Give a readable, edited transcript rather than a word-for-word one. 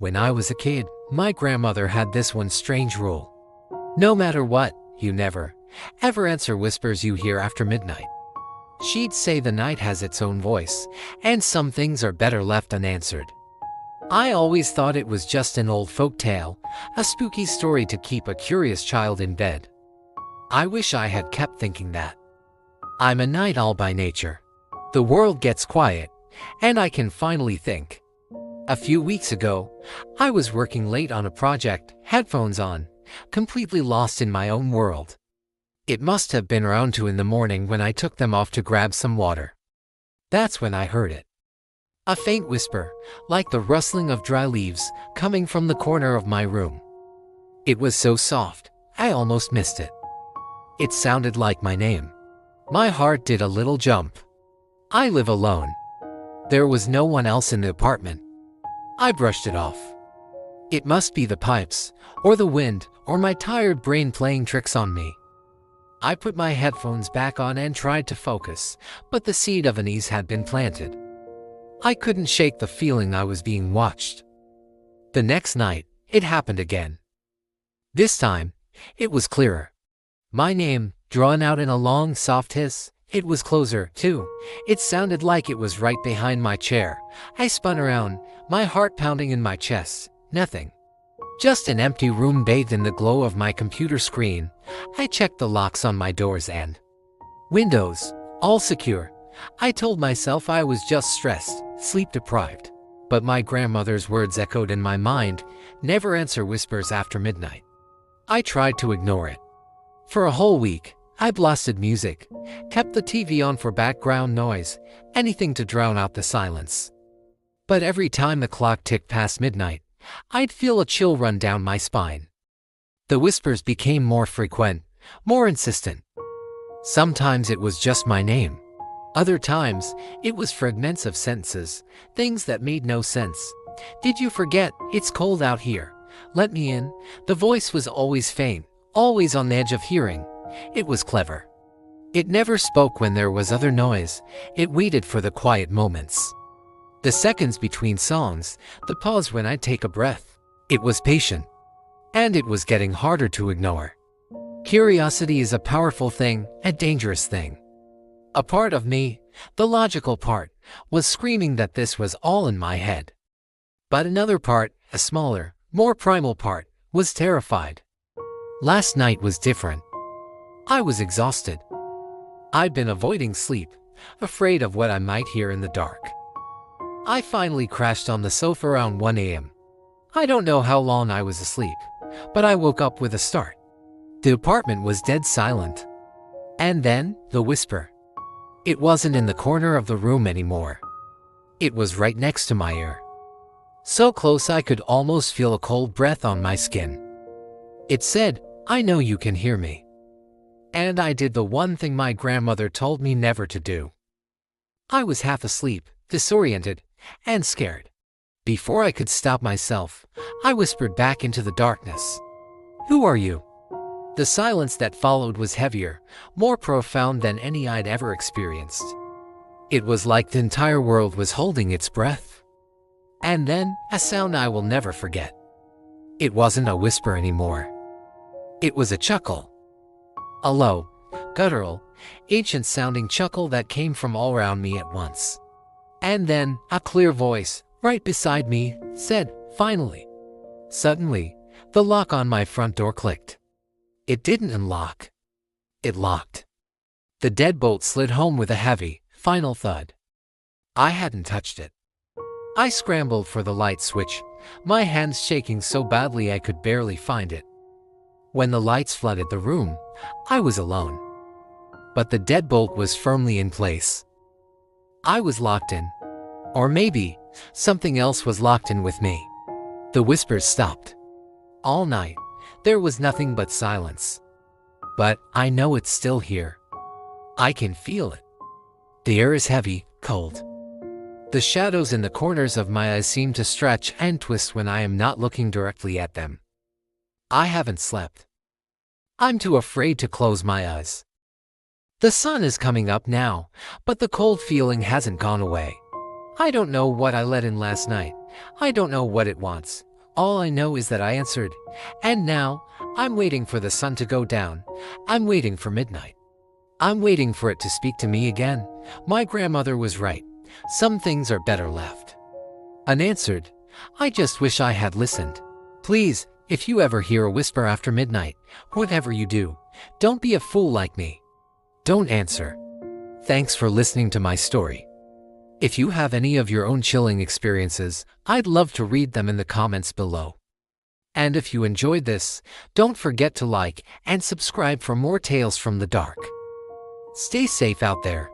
When I was a kid, my grandmother had this one strange rule. No matter what, you never, ever answer whispers you hear after midnight. She'd say the night has its own voice, and some things are better left unanswered. I always thought it was just an old folk tale, a spooky story to keep a curious child in bed. I wish I had kept thinking that. I'm a night owl by nature. The world gets quiet, and I can finally think. A few weeks ago, I was working late on a project, headphones on, completely lost in my own world. It must have been around 2 in the morning when I took them off to grab some water. That's when I heard it. A faint whisper, like the rustling of dry leaves, coming from the corner of my room. It was so soft, I almost missed it. It sounded like my name. My heart did a little jump. I live alone. There was no one else in the apartment. I brushed it off. It must be the pipes, or the wind, or my tired brain playing tricks on me. I put my headphones back on and tried to focus, but the seed of unease had been planted. I couldn't shake the feeling I was being watched. The next night, it happened again. This time, it was clearer. My name, drawn out in a long, soft hiss. It was closer, too. It sounded like it was right behind my chair. I spun around, my heart pounding in my chest. Nothing. Just an empty room bathed in the glow of my computer screen. I checked the locks on my doors and windows, all secure. I told myself I was just stressed, sleep-deprived. But my grandmother's words echoed in my mind, never answer whispers after midnight. I tried to ignore it. For a whole week, I blasted music, kept the TV on for background noise, anything to drown out the silence. But every time the clock ticked past midnight, I'd feel a chill run down my spine. The whispers became more frequent, more insistent. Sometimes it was just my name. Other times, it was fragments of sentences, things that made no sense. Did you forget? It's cold out here. Let me in. The voice was always faint, always on the edge of hearing. It was clever. It never spoke when there was other noise. It waited for the quiet moments. The seconds between songs, the pause when I'd take a breath. It was patient. And it was getting harder to ignore. Curiosity is a powerful thing, a dangerous thing. A part of me, the logical part, was screaming that this was all in my head. But another part, a smaller, more primal part, was terrified. Last night was different. I was exhausted. I'd been avoiding sleep, afraid of what I might hear in the dark. I finally crashed on the sofa around 1 a.m. I don't know how long I was asleep, but I woke up with a start. The apartment was dead silent. And then, the whisper. It wasn't in the corner of the room anymore. It was right next to my ear. So close I could almost feel a cold breath on my skin. It said, "I know you can hear me." And I did the one thing my grandmother told me never to do. I was half asleep, disoriented, and scared. Before I could stop myself, I whispered back into the darkness. "Who are you?" The silence that followed was heavier, more profound than any I'd ever experienced. It was like the entire world was holding its breath. And then, a sound I will never forget. It wasn't a whisper anymore. It was a chuckle. A low, guttural, ancient-sounding chuckle that came from all around me at once. And then, a clear voice, right beside me, said, "Finally." Suddenly, the lock on my front door clicked. It didn't unlock. It locked. The deadbolt slid home with a heavy, final thud. I hadn't touched it. I scrambled for the light switch, my hands shaking so badly I could barely find it. When the lights flooded the room, I was alone. But the deadbolt was firmly in place. I was locked in. Or maybe, something else was locked in with me. The whispers stopped. All night, there was nothing but silence. But I know it's still here. I can feel it. The air is heavy, cold. The shadows in the corners of my eyes seem to stretch and twist when I am not looking directly at them. I haven't slept. I'm too afraid to close my eyes. The sun is coming up now, but the cold feeling hasn't gone away. I don't know what I let in last night. I don't know what it wants, All I know is that I answered. And now, I'm waiting for the sun to go down. I'm waiting for midnight. I'm waiting for it to speak to me again. My grandmother was right. Some things are better left unanswered. I just wish I had listened. Please, if you ever hear a whisper after midnight, whatever you do, don't be a fool like me. Don't answer. Thanks for listening to my story. If you have any of your own chilling experiences, I'd love to read them in the comments below. And if you enjoyed this, don't forget to like and subscribe for more tales from the dark. Stay safe out there.